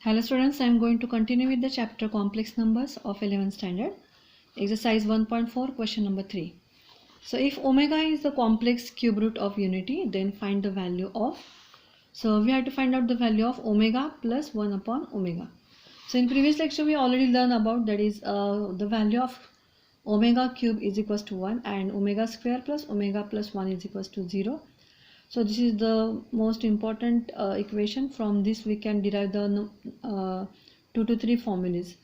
Hello students, I am going to continue with the chapter complex numbers of 11th standard, exercise 1.4, question number 3. So if omega is the complex cube root of unity, then find the value of, so we have to find out the value of omega plus 1 upon omega. So in previous lecture we already learned about, that is the value of omega cube is equals to 1 and omega square plus omega plus 1 is equals to 0. So this is the most important equation. From this we can derive the 2 to 3 formulas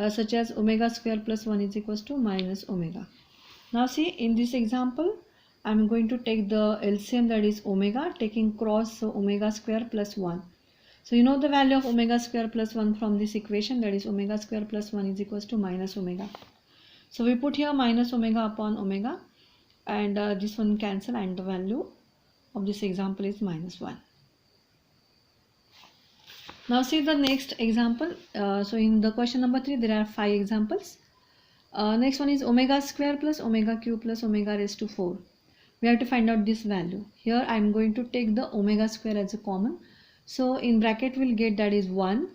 such as omega square plus 1 is equals to minus omega. Now see, in this example I am going to take the LCM, that is omega, taking cross omega square plus 1. So you know the value of omega square plus 1 from this equation, that is omega square plus 1 is equals to minus omega. So we put here minus omega upon omega and this one cancel and the value of this example is minus 1. Now see the next example. So in the question number 3 there are 5 examples. Next one is omega square plus omega cube plus omega raised to 4. We have to find out this value. Here I am going to take the omega square as a common. So in bracket we'll get, that is 1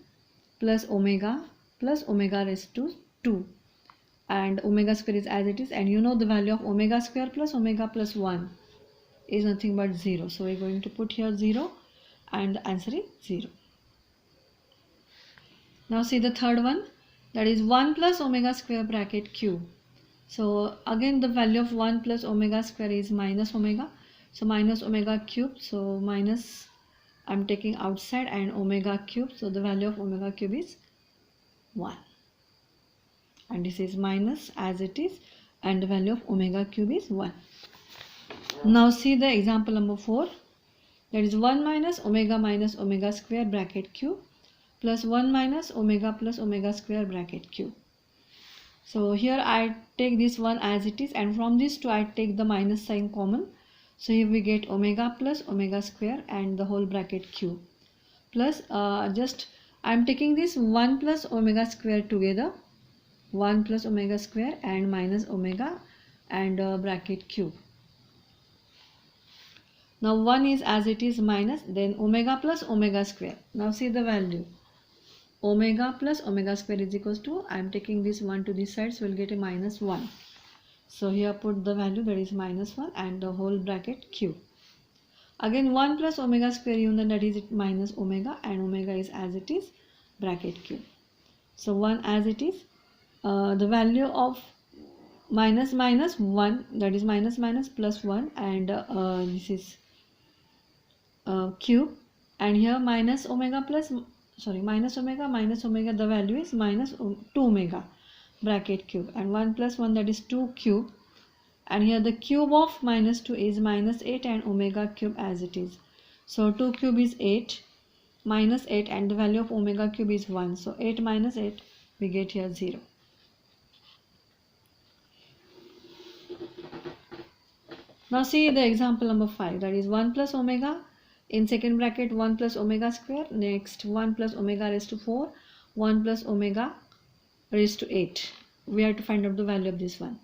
plus omega raised to 2. And omega square is as it is, and you know the value of omega square plus omega plus 1 is nothing but 0. So we're going to put here 0 and the answer is 0. Now see the third one, that is 1 plus omega square bracket cube. So again the value of 1 plus omega square is minus omega. So minus omega cube, so minus I'm taking outside and omega cube. So the value of omega cube is 1. And this is minus as it is, and the value of omega cube is 1. Now see the example number 4, that is 1 minus omega square bracket cube plus 1 minus omega plus omega square bracket cube. So here I take this one as it is, and from this 2 I take the minus sign common. So here we get omega plus omega square and the whole bracket cube plus just I am taking this 1 plus omega square together, 1 plus omega square and minus omega and bracket cube. Now 1 is as it is minus, then omega plus omega square. Now see the value. Omega plus omega square is equals to, I am taking this 1 to this side, so we'll get a minus 1. So here put the value, that is minus 1 and the whole bracket cube. Again 1 plus omega square union, that is minus omega, and omega is as it is bracket cube. So 1 as it is. The value of minus 1, that is minus plus 1, and this is cube, and here minus omega, the value is minus 2 omega bracket cube, and 1 plus 1, that is 2 cube, and here the cube of minus 2 is minus 8 and omega cube as it is. So 2 cube is 8 minus 8 and the value of omega cube is 1. So 8 minus 8, we get here 0. Now see the example number 5, that is 1 plus omega, in second bracket 1 plus omega square, next 1 plus omega raised to 4, 1 plus omega raised to 8. We have to find out the value of this one.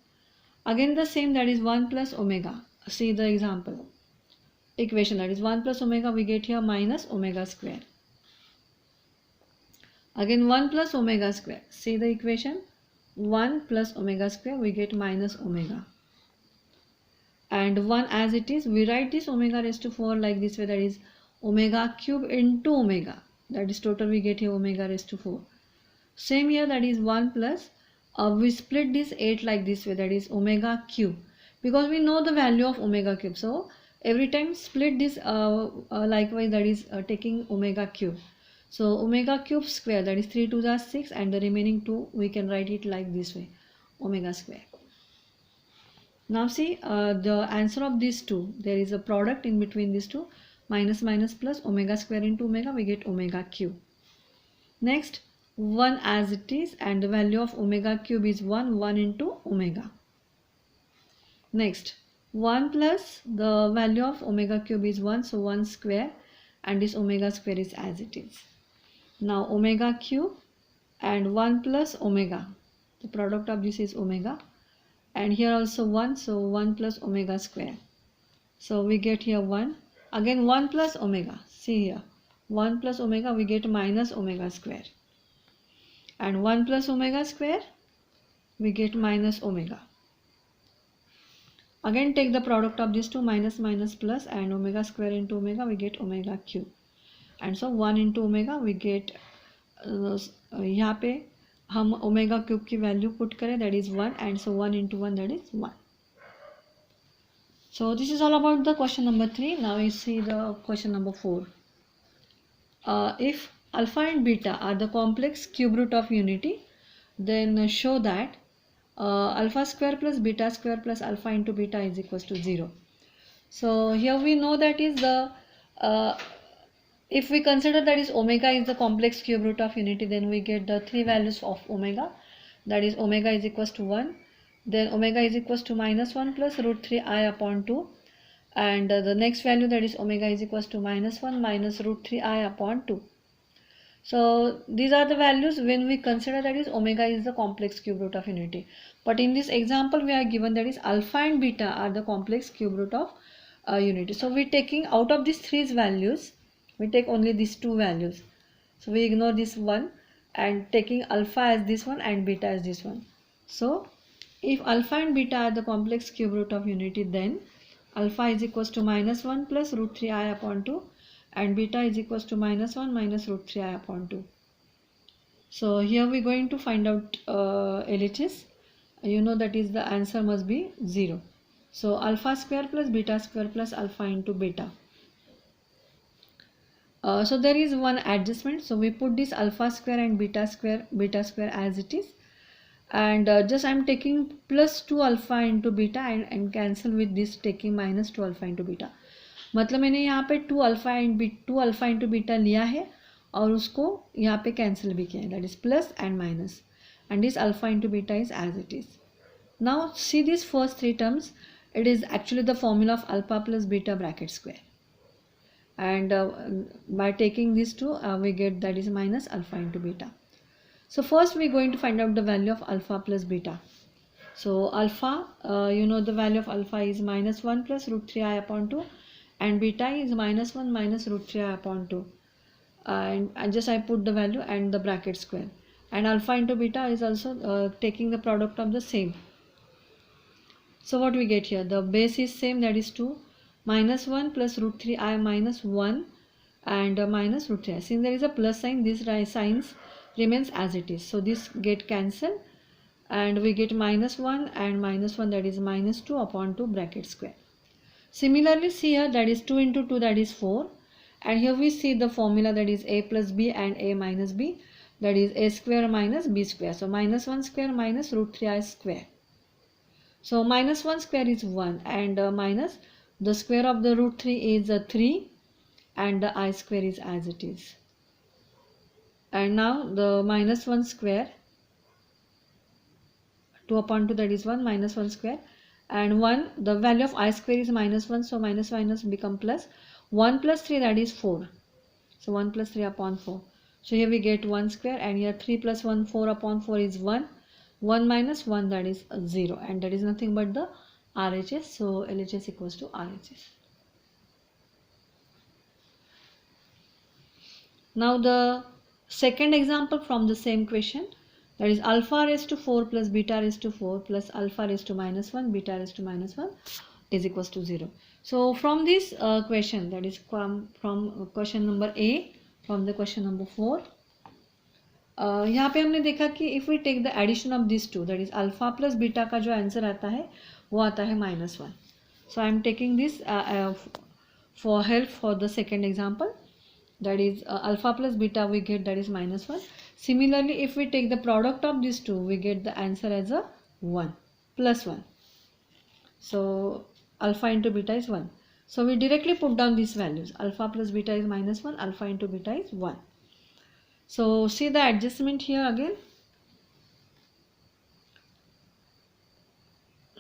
Again the same, that is 1 plus omega. See the example equation, that is 1 plus omega, we get here minus omega square. Again 1 plus omega square. See the equation, 1 plus omega square, we get minus omega. And 1 as it is, we write this omega raised to 4 like this way, that is omega cube into omega, that is total we get here omega raised to 4. Same here, that is 1 plus we split this 8 like this way, that is omega cube, because we know the value of omega cube. So every time split this likewise, that is taking omega cube. So omega cube square, that is 3 2s are 6, and the remaining 2 we can write it like this way, omega square. Now see the answer of these two, there is a product in between these two, minus plus omega square into omega, we get omega cube. Next 1 as it is, and the value of omega cube is 1 into omega. Next 1 plus the value of omega cube is 1, so 1 square, and this omega square is as it is. Now omega cube and 1 plus omega, the product of this is omega, and here also 1, so 1 plus omega square. So we get here 1, again 1 plus omega, see here 1 plus omega we get minus omega square, and 1 plus omega square we get minus omega. Again take the product of these two, minus minus plus, and omega square into omega we get omega cube, and so 1 into omega we get यहाँ पे हम omega cube की value put करें, that is 1, and so 1 into 1 that is 1. So this is all about the question number 3. Now we see the question number 4. If alpha and beta are the complex cube root of unity, then show that alpha square plus beta square plus alpha into beta is equals to 0. So here we know that is the if we consider that is omega is the complex cube root of unity, then we get the three values of omega, that is omega is equals to 1, then omega is equals to minus 1 plus root 3 I upon 2, and the next value, that is omega is equals to minus 1 minus root 3 I upon 2. So these are the values when we consider that is omega is the complex cube root of unity. But in this example we are given that is alpha and beta are the complex cube root of unity. So we taking out of these three values, we take only these two values. So we ignore this one and taking alpha as this one and beta as this one. So if alpha and beta are the complex cube root of unity, then alpha is equals to minus 1 plus root 3 I upon 2, and beta is equals to minus 1 minus root 3 I upon 2. So here we are going to find out LHS. You know that is the answer must be 0. So alpha square plus beta square plus alpha into beta. So there is one adjustment. So we put this alpha square and beta square as it is, and just I am taking plus 2 alpha into beta and cancel with this taking minus 2 alpha into beta. मतलब मैंने यहाँ पे 2 alpha into beta लिया है और उसको यहाँ पे कैंसिल भी किया है, that is plus and minus, and this alpha into beta is as it is. Now see this first three terms, it is actually the formula of alpha plus beta bracket square, and by taking these two we get that is minus alpha into beta. So first we are going to find out the value of alpha plus beta. So alpha, you know the value of alpha is minus 1 plus root 3 I upon 2, and beta is minus 1 minus root 3 I upon 2, and just I put the value and the bracket square, and alpha into beta is also taking the product of the same. So what we get here, the base is same, that is 2, minus 1 plus root 3 I minus 1 and minus root 3 I. Since there is a plus sign, this signs remains as it is, so this get cancelled and we get minus 1 and minus 1, that is minus 2 upon 2 bracket square. Similarly see here, that is 2 into 2, that is 4, and here we see the formula, that is a plus b and a minus b, that is a square minus b square. So minus 1 square minus root 3 I square. So minus 1 square is 1, and minus the square of the root 3 is 3, and the I square is as it is. And now the minus 1 square, 2 upon 2, that is 1, minus 1 square, and 1, the value of I square is minus 1, so minus minus become plus. 1 plus 3, that is 4, so 1 plus 3 upon 4. So here we get 1 square, and here 3 plus 1, 4 upon 4 is 1. 1 minus 1, that is 0, and that is nothing but the RHS. So LHS equals to RHS. Now the second example from the same question, that is alpha raised to 4 plus beta raised to 4 plus alpha raised to minus 1 beta raised to minus 1 is equals to 0. So from this question, that is from question number A, from the question number 4, यहाँ पे हमने देखा कि if we take the addition of this two, that is alpha plus beta का जो answer आता है वो आता है -1. So I am taking this for help for the second example, that is alpha plus beta we get that is -1. Similarly if we take the product of this two we get the answer as a 1 plus 1. So alpha into beta is 1. So we directly put down these values. Alpha plus beta is -1, alpha into beta is 1. So see the adjustment here again.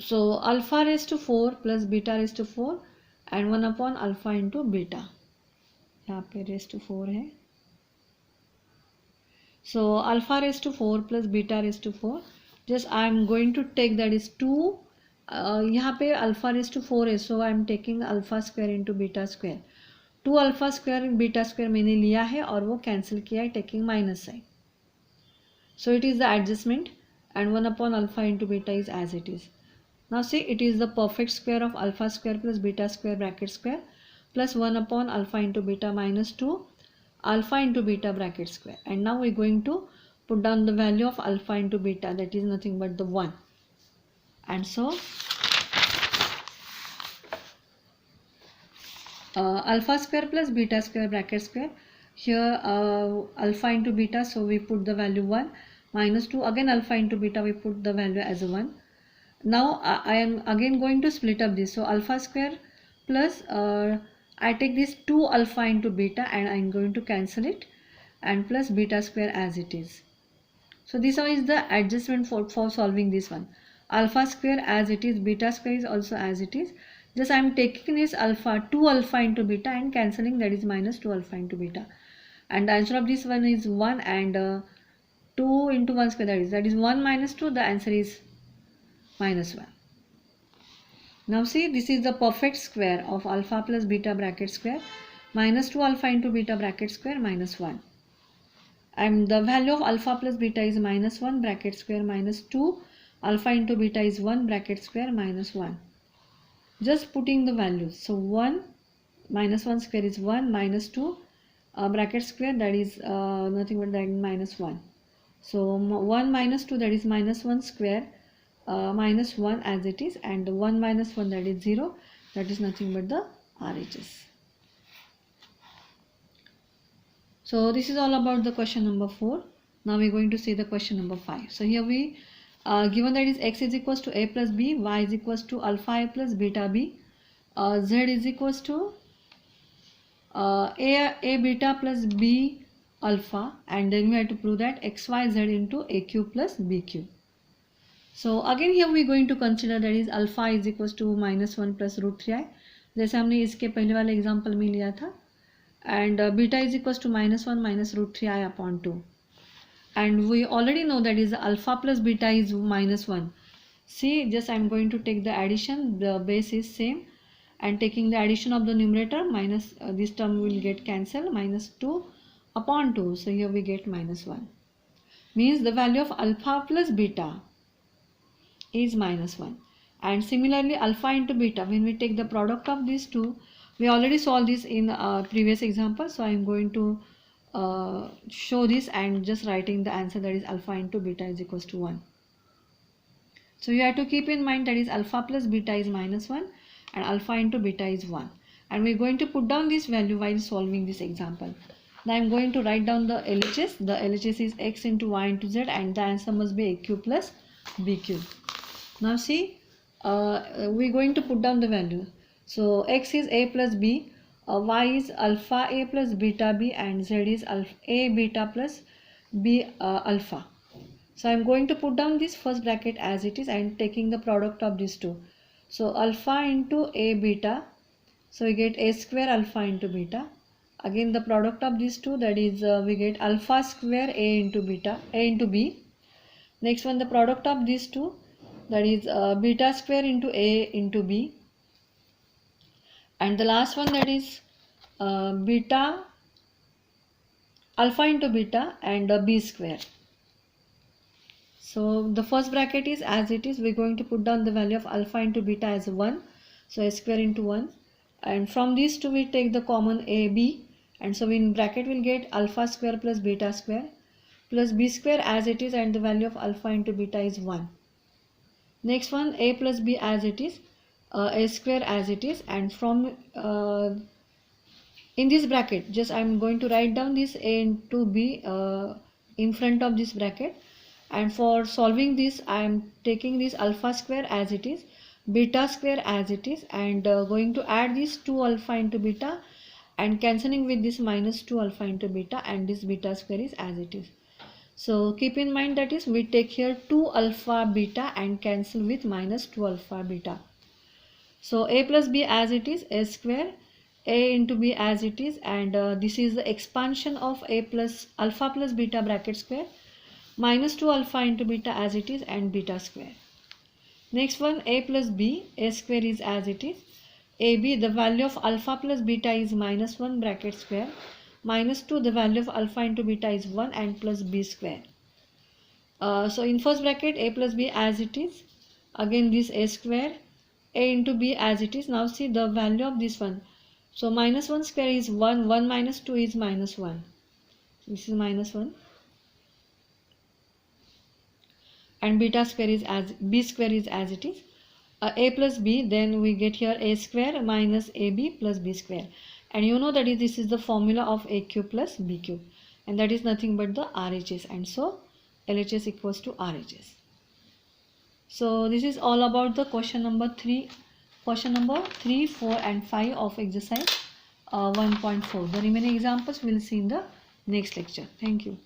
So alpha raised to 4 plus beta raised to 4 and 1 upon alpha into beta. यहाँ पे raised to 4 है. So alpha raised to 4 plus beta raised to 4. Just I am going to take that is 2. यहाँ पे alpha raised to 4 है, so I am taking alpha square into beta square. 2 alpha square beta square मैंने लिया है और वो cancel किया है taking minus sign. So it is the adjustment and 1 upon alpha into beta is as it is. Now see, it is the perfect square of alpha square plus beta square bracket square plus 1 upon alpha into beta minus 2 alpha into beta bracket square. And now we are going to put down the value of alpha into beta, that is nothing but the 1. And so alpha square plus beta square bracket square, here alpha into beta, so we put the value 1, minus 2, again alpha into beta, we put the value as a 1. Now I am again going to split up this, so alpha square plus I take this 2 alpha into beta and I am going to cancel it, and plus beta square as it is. So this is the adjustment for solving this one. Alpha square as it is, beta square is also as it is. Just I am taking this alpha, 2 alpha into beta and cancelling, that is minus 2 alpha into beta. And the answer of this one is 1, and 2 into 1 square, that is 1 minus 2, the answer is minus 1. Now see, this is the perfect square of alpha plus beta bracket square minus 2 alpha into beta bracket square minus 1. And the value of alpha plus beta is minus 1 bracket square minus 2 alpha into beta is 1 bracket square minus 1. Just putting the values. So 1 minus 1 square is 1 minus 2 bracket square, that is nothing but that minus 1. So 1 minus 2, that is minus 1 square minus 1 as it is, and 1 minus 1, that is 0, that is nothing but the RHS. So this is all about the question number 4. Now we are going to see the question number 5. So here we given that is x is equals to a plus b, y is equals to alpha a plus beta b, z is equals to a beta plus b alpha, and then we have to prove that xy z into aq plus bq. So again here we are going to consider that is alpha is equals to minus 1 plus root 3i, जैसे हमने इसके पहले वाले example में लिया था, and beta is equals to minus 1 minus root 3i upon 2. And we already know that is alpha plus beta is minus 1. See, just I am going to take the addition, the base is same, and taking the addition of the numerator minus this term will get cancelled, minus 2 upon 2. So here we get minus 1. Means the value of alpha plus beta is minus 1. And similarly alpha into beta, when we take the product of these two, we already solved this in previous example, so I am going to show this and just writing the answer, that is alpha into beta is equals to 1. So you have to keep in mind that is alpha plus beta is minus 1 and alpha into beta is 1, and we are going to put down this value while solving this example. Now I am going to write down the LHS. The LHS is x into y into z, and the answer must be aq plus bq. Now see, we are going to put down the value. So x is a plus b, y is alpha a plus beta b, and z is alpha a beta plus b alpha. So I am going to put down this first bracket as it is and taking the product of these two. So alpha into a beta, so we get a square alpha into beta. Again the product of these two, that is we get alpha square a into beta, a into b. Next one, the product of these two, that is beta square into a into b. And the last one, that is beta alpha into beta and b square. So the first bracket is as it is, we are going to put down the value of alpha into beta as 1, so a square into 1, and from these two we take the common a b, and so in bracket we will get alpha square plus beta square plus b square as it is, and the value of alpha into beta is 1. Next one, a plus b as it is, a square as it is, and from in this bracket just I am going to write down this a into b in front of this bracket, and for solving this I am taking this alpha square as it is, beta square as it is, and going to add this 2 alpha into beta and cancelling with this minus 2 alpha into beta, and this beta square is as it is. So keep in mind that is we take here 2 alpha beta and cancel with minus 2 alpha beta. So a plus b as it is, a square, a into b as it is, and this is the expansion of a plus alpha plus beta bracket square minus 2 alpha into beta as it is, and beta square. Next one, a plus b, a square is as it is, AB, the value of alpha plus beta is -1 bracket square, -2, the value of alpha into beta is 1 and plus b square. So in first bracket a plus b as it is, again this a square, a into b as it is. Now see the value of this one. So -1 square is 1, 1 minus 2 is -1. This is -1. And beta square is as b square is as it is. A plus b, then we get here a square minus ab plus b square, and you know that this is the formula of a cube plus b cube, and that is nothing but the RHS, and so LHS equals to RHS. So this is all about the question number 3, 4 and 5 of exercise 1.4. The remaining examples we will see in the next lecture. Thank you.